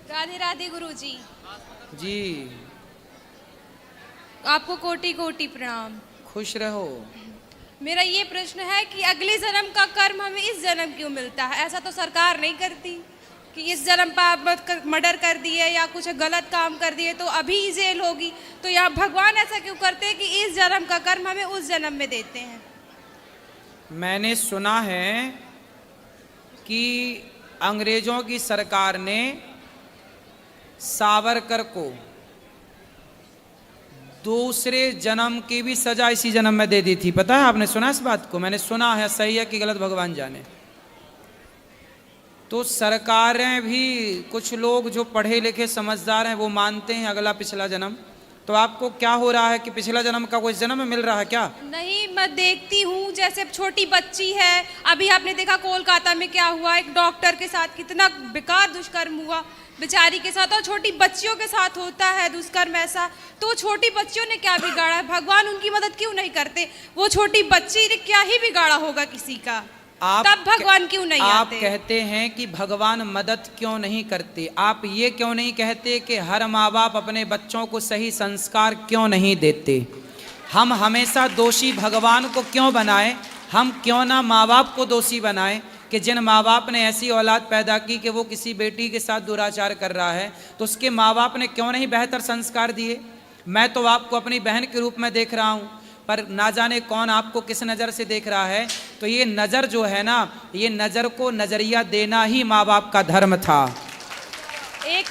राधे राधे गुरुजी। जी आपको कोटि कोटि प्रणाम। खुश रहो। मेरा ये प्रश्न है कि अगले जन्म का कर्म हमें इस जन्म क्यों मिलता है? ऐसा तो सरकार नहीं करती कि इस जन्म पर आप मर्डर कर दिए या कुछ गलत काम कर दिए तो अभी जेल होगी। तो यहाँ भगवान ऐसा क्यों करते हैं कि इस जन्म का कर्म हमें उस जन्म में देते हैं? मैंने सुना है कि अंग्रेजों की सरकार ने सावरकर को दूसरे जन्म की भी सजा इसी जन्म में दे दी थी। पता है, आपने सुना इस बात को? मैंने सुना है, सही है कि गलत भगवान जाने। तो सरकारें भी, कुछ लोग जो पढ़े लिखे समझदार हैं वो मानते हैं अगला पिछला जन्म। तो आपको क्या हो रहा है कि पिछला जन्म का कोई जन्म मिल रहा है क्या? नहीं, मैं देखती हूँ जैसे छोटी बच्ची है, अभी आपने देखा कोलकाता में क्या हुआ, एक डॉक्टर के साथ कितना बेकार दुष्कर्म हुआ बेचारी के साथ, और छोटी बच्चियों के साथ होता है दुष्कर्म ऐसा। तो छोटी बच्चियों ने क्या बिगाड़ा है? भगवान उनकी मदद क्यों नहीं करते? वो छोटी बच्ची ने क्या ही बिगाड़ा होगा किसी का? तब भगवान क्यों नहीं आप आते? कहते हैं कि भगवान मदद क्यों नहीं करते, आप ये क्यों नहीं कहते कि हर माँ बाप अपने बच्चों को सही संस्कार क्यों नहीं देते? हम हमेशा दोषी भगवान को क्यों बनाएं? हम क्यों ना माँ बाप को दोषी बनाएं कि जिन माँ बाप ने ऐसी औलाद पैदा की कि वो किसी बेटी के साथ दुराचार कर रहा है, तो उसके माँ बाप ने क्यों नहीं बेहतर संस्कार दिए? मैं तो आपको अपनी बहन के रूप में देख रहा हूँ, पर ना जाने कौन आपको किस नज़र से देख रहा है। तो ये नज़र जो है ना, ये नज़र को नज़रिया देना ही माँ बाप का धर्म था।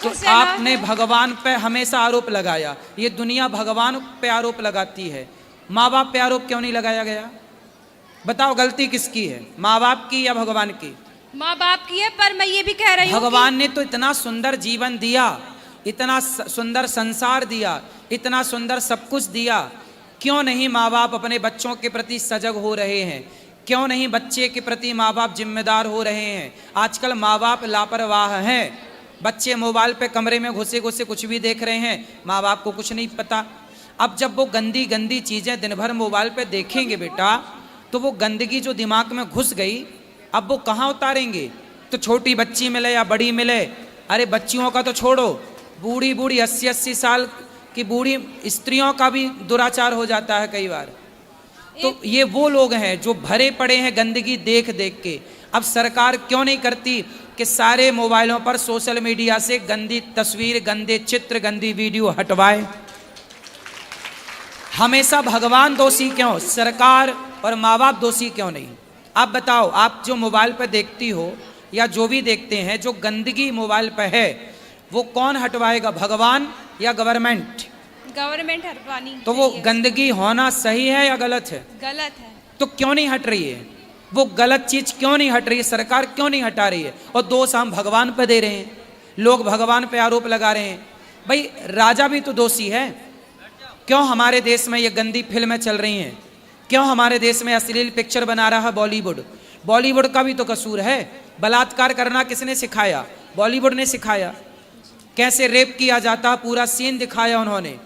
तो आपने भगवान पे हमेशा आरोप लगाया, ये दुनिया भगवान पे आरोप लगाती है, माँ बाप पे आरोप क्यों नहीं लगाया गया? बताओ गलती किसकी है, माँ बाप की या भगवान की? माँ बाप की है, पर मैं ये भी कह रही हूँ भगवान ने तो इतना सुंदर जीवन दिया, इतना सुंदर संसार दिया, इतना सुंदर सब कुछ दिया, क्यों नहीं माँ बाप अपने बच्चों के प्रति सजग हो रहे हैं? क्यों नहीं बच्चे के प्रति माँ बाप जिम्मेदार हो रहे हैं? आजकल माँ बाप लापरवाह हैं, बच्चे मोबाइल पे कमरे में घुसे घुसे कुछ भी देख रहे हैं, माँ बाप को कुछ नहीं पता। अब जब वो गंदी गंदी चीज़ें दिन भर मोबाइल पे देखेंगे बेटा, तो वो गंदगी जो दिमाग में घुस गई, अब वो कहाँ उतारेंगे? तो छोटी बच्ची मिले या बड़ी मिले, अरे बच्चियों का तो छोड़ो, बूढ़ी बूढ़ी 80-80 साल कि बूढ़ी स्त्रियों का भी दुराचार हो जाता है कई बार। तो ये वो लोग हैं जो भरे पड़े हैं गंदगी देख देख के। अब सरकार क्यों नहीं करती कि सारे मोबाइलों पर सोशल मीडिया से गंदी तस्वीर, गंदे चित्र, गंदी वीडियो हटवाए? हमेशा भगवान दोषी क्यों, सरकार और माँ बाप दोषी क्यों नहीं? आप बताओ, आप जो मोबाइल पर देखती हो या जो भी देखते हैं, जो गंदगी मोबाइल पर है वो कौन हटवाएगा, भगवान या गवर्नमेंट? गवर्नमेंट हटवानी। तो वो गंदगी होना सही है या गलत है? गलत है। तो क्यों नहीं हट रही है वो गलत चीज? क्यों नहीं हट रही है? सरकार क्यों नहीं हटा रही है? और दोष हम भगवान पे दे रहे हैं, लोग भगवान पे आरोप लगा रहे हैं। भाई राजा भी तो दोषी है। क्यों हमारे देश में ये गंदी फिल्में चल रही हैं? क्यों हमारे देश में अश्लील पिक्चर बना रहा है बॉलीवुड? बॉलीवुड का भी तो कसूर है। बलात्कार करना किसने सिखाया? बॉलीवुड ने सिखाया। कैसे रेप किया जाता पूरा सीन दिखाया उन्होंने।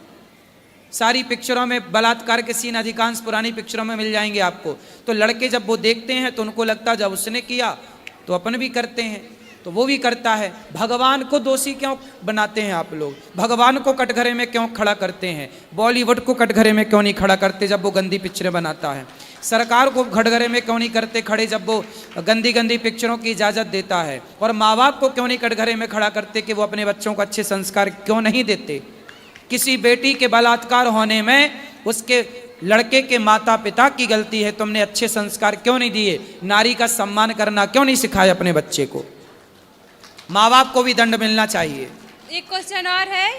सारी पिक्चरों में बलात्कार के सीन अधिकांश पुरानी पिक्चरों में मिल जाएंगे आपको। तो लड़के जब वो देखते हैं तो उनको लगता है जब उसने किया तो अपन भी करते हैं, तो वो भी करता है। भगवान को दोषी क्यों बनाते हैं आप लोग? भगवान को कटघरे में क्यों खड़ा करते हैं? बॉलीवुड को कटघरे में क्यों नहीं खड़ा करते जब वो गंदी पिक्चरें बनाता है? सरकार को कटघरे में क्यों नहीं करते खड़े जब वो गंदी गंदी पिक्चरों की इजाज़त देता है? और माँ बाप को क्यों नहीं कटघरे में खड़ा करते कि वो अपने बच्चों को अच्छे संस्कार क्यों नहीं देते? किसी बेटी के बलात्कार होने में उसके लड़के के माता पिता की गलती है, तुमने अच्छे संस्कार क्यों नहीं दिए? नारी का सम्मान करना क्यों नहीं सिखाया अपने बच्चे को? माँ बाप को भी दंड मिलना चाहिए। एक क्वेश्चन और है,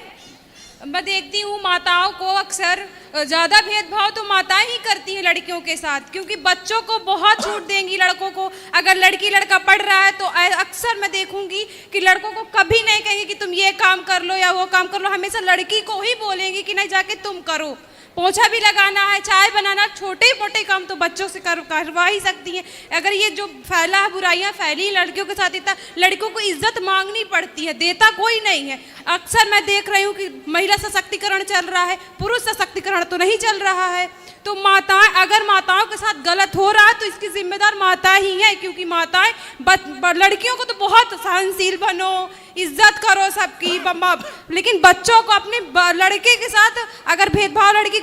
मैं देखती हूँ माताओं को अक्सर ज़्यादा भेदभाव तो माताएं ही करती हैं लड़कियों के साथ, क्योंकि बच्चों को बहुत छूट देंगी लड़कों को। अगर लड़की लड़का पढ़ रहा है तो अक्सर मैं देखूंगी कि लड़कों को कभी नहीं कहेंगे कि तुम ये काम कर लो या वो काम कर लो, हमेशा लड़की को ही बोलेंगी कि नहीं जाके तुम करो। पोछा भी लगाना है, चाय बनाना, छोटे मोटे काम तो बच्चों से करवा ही सकती हैं। अगर ये जो फैला बुराइयां फैली लड़कियों के साथ, इतना लड़कियों को इज्जत मांगनी पड़ती है, देता कोई नहीं है। अक्सर मैं देख रही हूँ कि महिला सशक्तिकरण चल रहा है, पुरुष सशक्तिकरण तो नहीं चल रहा है। तो माताएं, अगर माताओं के साथ गलत हो रहा है तो इसकी जिम्मेदार माता ही है, क्योंकि माताएं लड़कियों को तो बहुत सहनशील बनो, इज्जत करो सबकी। लेकिन बच्चों को अपने लड़के के साथ अगर भेदभाव लड़की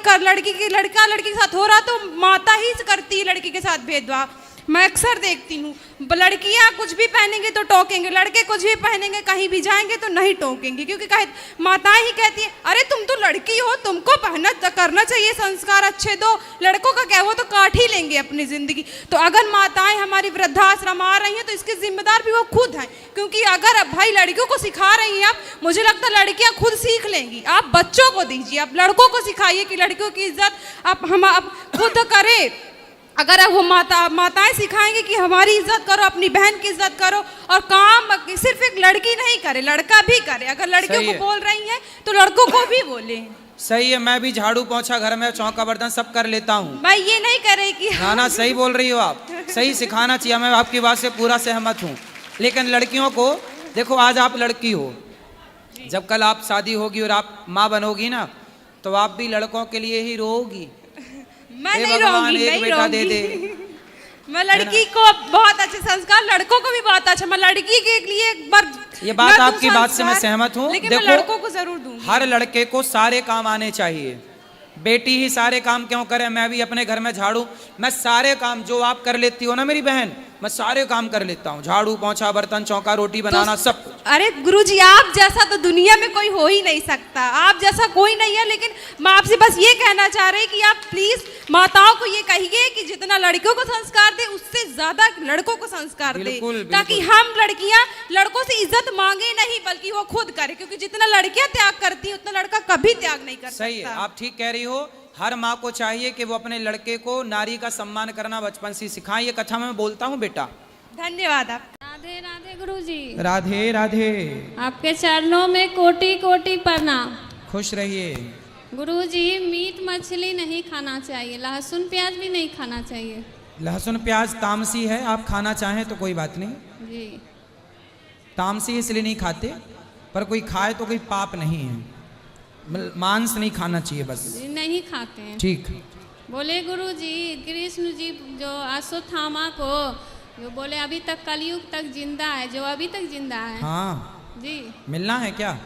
के साथ हो रहा तो माता ही करती है लड़की के साथ भेदभाव। मैं अक्सर देखती हूँ लड़कियाँ कुछ भी पहनेंगे तो टोकेंगे, लड़के कुछ भी पहनेंगे कहीं भी जाएंगे तो नहीं टोकेंगे, क्योंकि माताएं ही कहती हैं अरे तुम तो लड़की हो, तुमको करना चाहिए संस्कार अच्छे, दो लड़कों का क्या, वो तो काट ही लेंगे अपनी जिंदगी। तो अगर माताएं हमारी वृद्धाश्रम आ रही हैं तो इसके जिम्मेदार भी वो खुद हैं, क्योंकि अगर भाई लड़कियों को सिखा रही हैं आप, मुझे लगता है लड़कियां खुद सीख लेंगी। आप बच्चों को दीजिए, आप लड़कों को सिखाइए कि लड़कियों की इज्जत आप खुद करें। अगर वो माताएं सिखाएंगे कि हमारी इज्जत करो, अपनी बहन की इज्जत करो, और काम सिर्फ एक लड़की नहीं करे लड़का भी करे। अगर लड़कियों को बोल रही हैं तो लड़कों को भी बोले। सही है, मैं भी झाड़ू पोछा घर में चौका बर्तन सब कर लेता हूँ। मैं ये नहीं कह रही कि ना सही बोल रही हो आप, सही सिखाना चाहिए, मैं आपकी बात से पूरा सहमत हूँ। लेकिन लड़कियों को देखो, आज आप लड़की हो, जब कल आप शादी होगी और आप माँ बनोगी ना तो आप भी लड़कों के लिए ही रोगी। मैं नहीं रहूंगी, एक बेटा दे दे। मैं लड़की को बहुत अच्छे संस्कार, लड़कों को भी बहुत अच्छा, मैं लड़की के लिए एक बार ये बात आपकी बात से मैं सहमत हूँ। लेकिन मैं लड़कों को जरूर दूंगी। हर लड़के को सारे काम आने चाहिए, बेटी ही सारे काम क्यों करे। मैं भी अपने घर में झाड़ू, मैं सारे काम जो आप कर लेती हो ना मेरी बहन, मैं सारे काम कर लेता हूँ, झाड़ू पोंछा बर्तन चौका रोटी बनाना तो, सब। अरे गुरुजी आप जैसा तो दुनिया में कोई हो ही नहीं सकता, आप जैसा कोई नहीं है। लेकिन मैं आपसे बस ये कहना चाह रही कि आप प्लीज माताओं को ये कहिए कि जितना लड़कियों को संस्कार दे उससे ज्यादा लड़कों को संस्कार दे, ताकि हम लड़कियां लड़कों से इज्जत मांगे नहीं बल्कि वो खुद करे, क्योंकि जितना लड़कियां त्याग करती है उतना लड़का कभी त्याग नहीं कर सकता। सही है, आप ठीक कह रही हो। हर माँ को चाहिए कि वो अपने लड़के को नारी का सम्मान करना बचपन से सिखाए। ये कथा में बोलता हूँ बेटा। धन्यवाद आप। राधे राधे गुरुजी। राधे राधे। आपके चरणों में कोटि कोटि प्रणाम। खुश रहिए। गुरुजी मीट मछली नहीं खाना चाहिए, लहसुन प्याज भी नहीं खाना चाहिए। लहसुन प्याज तामसी है, आप खाना चाहें तो कोई बात नहीं जी। तामसी इसलिए नहीं खाते, पर कोई खाए तो कोई पाप नहीं है। मांस नहीं खाना चाहिए बस। नहीं खाते हैं। ठीक। बोले गुरुजी कृष्ण जी जो अश्वत्थामा को जो बोले अभी तक कलयुग तक जिंदा है, जो अभी तक जिंदा है। हाँ जी। मिलना है क्या?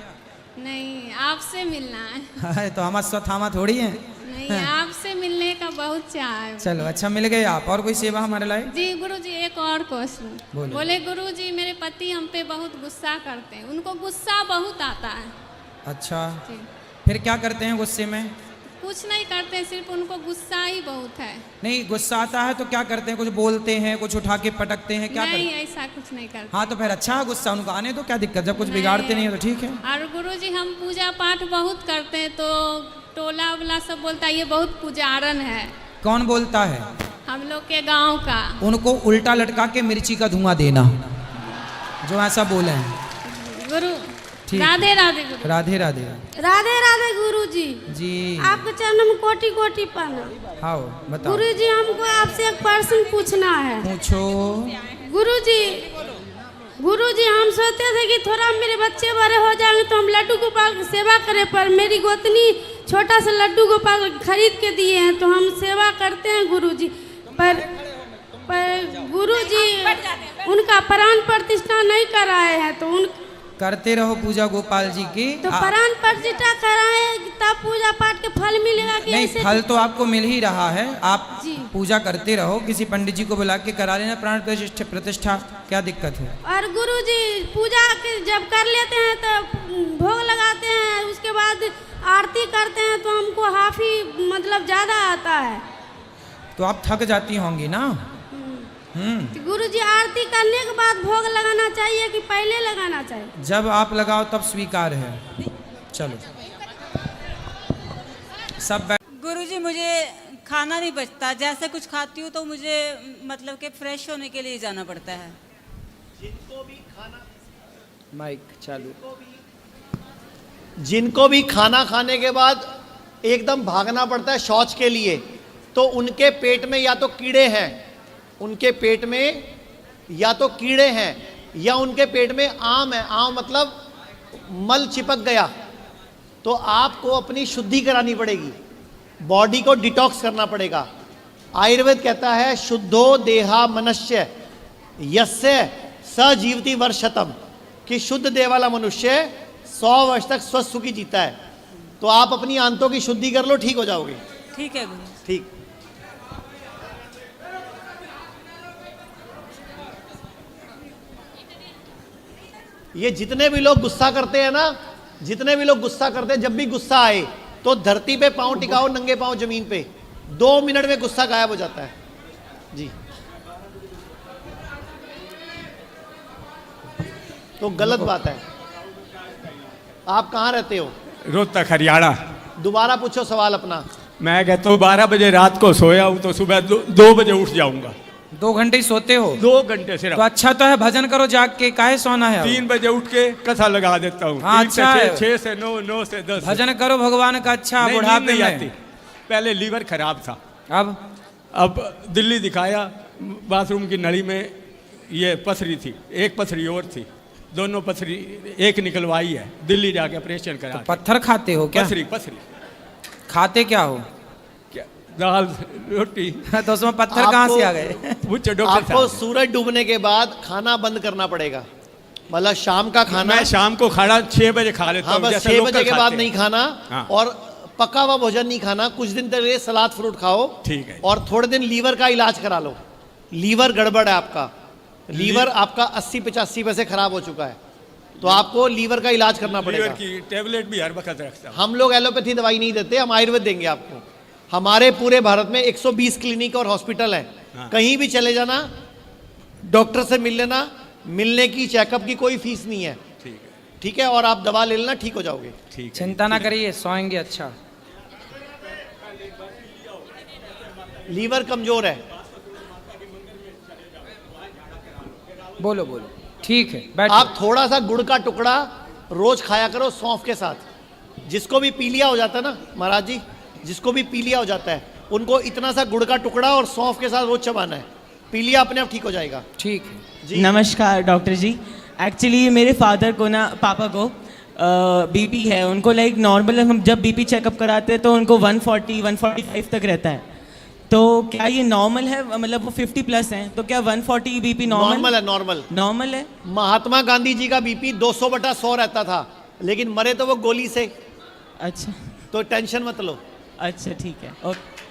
नहीं, आपसे मिलना है। तो हम अश्वत्थामा थोड़ी हैं। नहीं, आपसे मिलने का बहुत चाह है। चलो अच्छा, मिल गए आप। और कोई सेवा हमारे लाए? जी गुरुजी एक और क्वेश्चन। बोले गुरुजी मेरे पति हम पे बहुत गुस्सा करते हैं, उनको गुस्सा बहुत आता है। अच्छा, फिर क्या करते हैं गुस्से में? कुछ नहीं करते हैं, सिर्फ उनको गुस्सा ही बहुत है। नहीं, गुस्सा आता है तो क्या करते हैं? कुछ बोलते हैं, कुछ उठा के पटकते हैं, क्या नहीं, करते? ऐसा कुछ नहीं करते। हाँ तो फिर अच्छा है, गुस्सा उनको आने तो क्या दिक्कत, जब कुछ बिगाड़ते नहीं है तो ठीक है। और गुरुजी हम पूजा पाठ बहुत करते हैं तो टोला वोला सब बोलता है ये बहुत पुजारन है। कौन बोलता है? हम लोग के गांव का। उनको उल्टा लटका के मिर्ची का धुआं देना, जो ऐसा बोले हैं। गुरु राधे राधे गुरु। राधे राधे। राधे राधे गुरुजी। जी आपके चरणों में कोटि कोटि प्रणाम। हाँ बताओ। गुरुजी हमको आपसे एक प्रश्न पूछना है। पूछो। गुरुजी हम सोचते थे कि थोड़ा मेरे बच्चे बड़े हो जाएंगे तो हम लड्डू गोपाल की सेवा करें, पर मेरी गोतनी छोटा सा लड्डू गोपाल खरीद के दिए हैं तो हम सेवा करते हैं गुरुजी। पर गुरुजी उनका प्राण प्रतिष्ठा नहीं कराए हैं तो उन करते रहो पूजा गोपाल जी की। तो प्राण प्रतिष्ठा कराए तब पूजा पाठ के फल मिलेगा कि नहीं? फल तो आपको मिल ही रहा है, आप जी। पूजा करते रहो, किसी पंडित जी को बुला के करा लेना प्राण प्रतिष्ठा, क्या दिक्कत है? और गुरुजी पूजा जब कर लेते हैं तो भोग लगाते हैं, उसके बाद आरती करते हैं तो हमको हाफी मतलब ज्यादा आता है। तो आप थक जाती होंगी ना? तो गुरुजी आरती करने के बाद भोग लगाना चाहिए कि पहले लगाना चाहिए? जब आप लगाओ तब स्वीकार है। चलो सब। गुरुजी मुझे खाना नहीं बचता, जैसे कुछ खाती हूँ तो मुझे मतलब कि फ्रेश होने के लिए जाना पड़ता है। जिनको भी खाना, माइक चालू। जिनको भी खाना खाने के बाद एकदम भागना पड़ता है शौच के लिए, तो उनके पेट में या तो कीड़े हैं, उनके पेट में या तो कीड़े हैं या उनके पेट में आम है। आम मतलब मल चिपक गया, तो आपको अपनी शुद्धि करानी पड़ेगी, बॉडी को डिटॉक्स करना पड़ेगा। आयुर्वेद कहता है शुद्धो देहा मनस्य यस्य स जीवति वर्षतम। कि शुद्ध देह वाला मनुष्य 100 वर्ष तक स्वस्थ सुखी जीता है। तो आप अपनी आंतों की शुद्धि कर लो, ठीक हो जाओगे। ठीक है गुरु। ठीक। ये जितने भी लोग गुस्सा करते हैं ना, जितने भी लोग गुस्सा करते हैं, जब भी गुस्सा आए तो धरती पे पांव टिकाओ, नंगे पांव जमीन पे, 2 मिनट में गुस्सा गायब हो जाता है जी। तो गलत बात है। आप कहाँ रहते हो? रोहतक हरियाणा। दोबारा पूछो सवाल अपना। मैं कहता हूँ 12 बजे रात को सोया हूँ तो सुबह 2 बजे उठ जाऊंगा। 2 घंटे ही सोते हो? 2 घंटे सिर्फ। तो अच्छा तो है, भजन करो जाग के, काहे सोना है? 3 बजे उठ के कथा लगा देता हूँ। हाँ, अच्छा है। 6 से 9, 9 से 10 भजन करो भगवान का। अच्छा, नहीं, बुढ़ापे नींद नहीं में आती। पहले लीवर खराब था, अब दिल्ली दिखाया, बाथरूम की नली में ये पथरी थी, एक पथरी और थी, दोनों पथरी एक निकलवाई है, दिल्ली जाके ऑपरेशन करा। तो पत्थर खाते हो क्या? पथरी खाते क्या हो? क्या? दाल रोटी। तो उसमें पत्थर कहाँ से आ गए? पूछो डॉक्टर आपको साहब। सूरज डूबने के बाद खाना बंद करना पड़ेगा, मतलब शाम का खाना। मैं शाम को खाना 6 बजे खा लेता हाँ, हूँ। बस 6 बजे के बाद नहीं खाना। हाँ। और पका हुआ भोजन नहीं खाना। कुछ दिन तक सलाद फ्रूट खाओ। ठीक है। और थोड़े दिन लीवर का इलाज करा लो। लीवर गड़बड़ है आपका, लीवर आपका 80-85 पैसे खराब हो चुका है, तो आपको लीवर का इलाज करना पड़ेगा। लीवर की टेबलेट भी हर वक्त रखता हूँ। हम लोग एलोपैथी दवाई नहीं देते, हम आयुर्वेद देंगे आपको। हमारे पूरे भारत में 120 क्लिनिक और हॉस्पिटल हैं। हाँ। कहीं भी चले जाना, डॉक्टर से मिल लेना, मिलने की, चेकअप की कोई फीस नहीं है। ठीक है। ठीक है, और आप दवा ले लेना, ठीक हो जाओगे। ठीक है। चिंता ना करिए, सोएंगे। अच्छा, लीवर कमजोर है। बोलो बोलो। ठीक है, बैठो। आप थोड़ा सा गुड़ का टुकड़ा रोज खाया करो सौंफ के साथ। जिसको भी पीलिया हो जाता है ना महाराज जी, जिसको भी पीलिया हो जाता है, उनको इतना सा गुड़ का टुकड़ा और सौंफ के साथ रोज चबाना है, पीलिया अपने आप ठीक हो जाएगा। ठीक है जी। नमस्कार डॉक्टर जी। एक्चुअली मेरे फादर को ना, पापा को बीपी है, उनको लाइक नॉर्मल, हम जब बीपी चेकअप कराते हैं तो उनको 140-145 तक रहता है। तो क्या ये नॉर्मल है? मतलब वो 50 प्लस हैं, तो क्या 140 बीपी नॉर्मल है? नॉर्मल नॉर्मल है। महात्मा गांधी जी का बीपी 200/100 रहता था, लेकिन मरे तो वो गोली से। अच्छा तो टेंशन मत लो। अच्छा, ठीक है, ओके।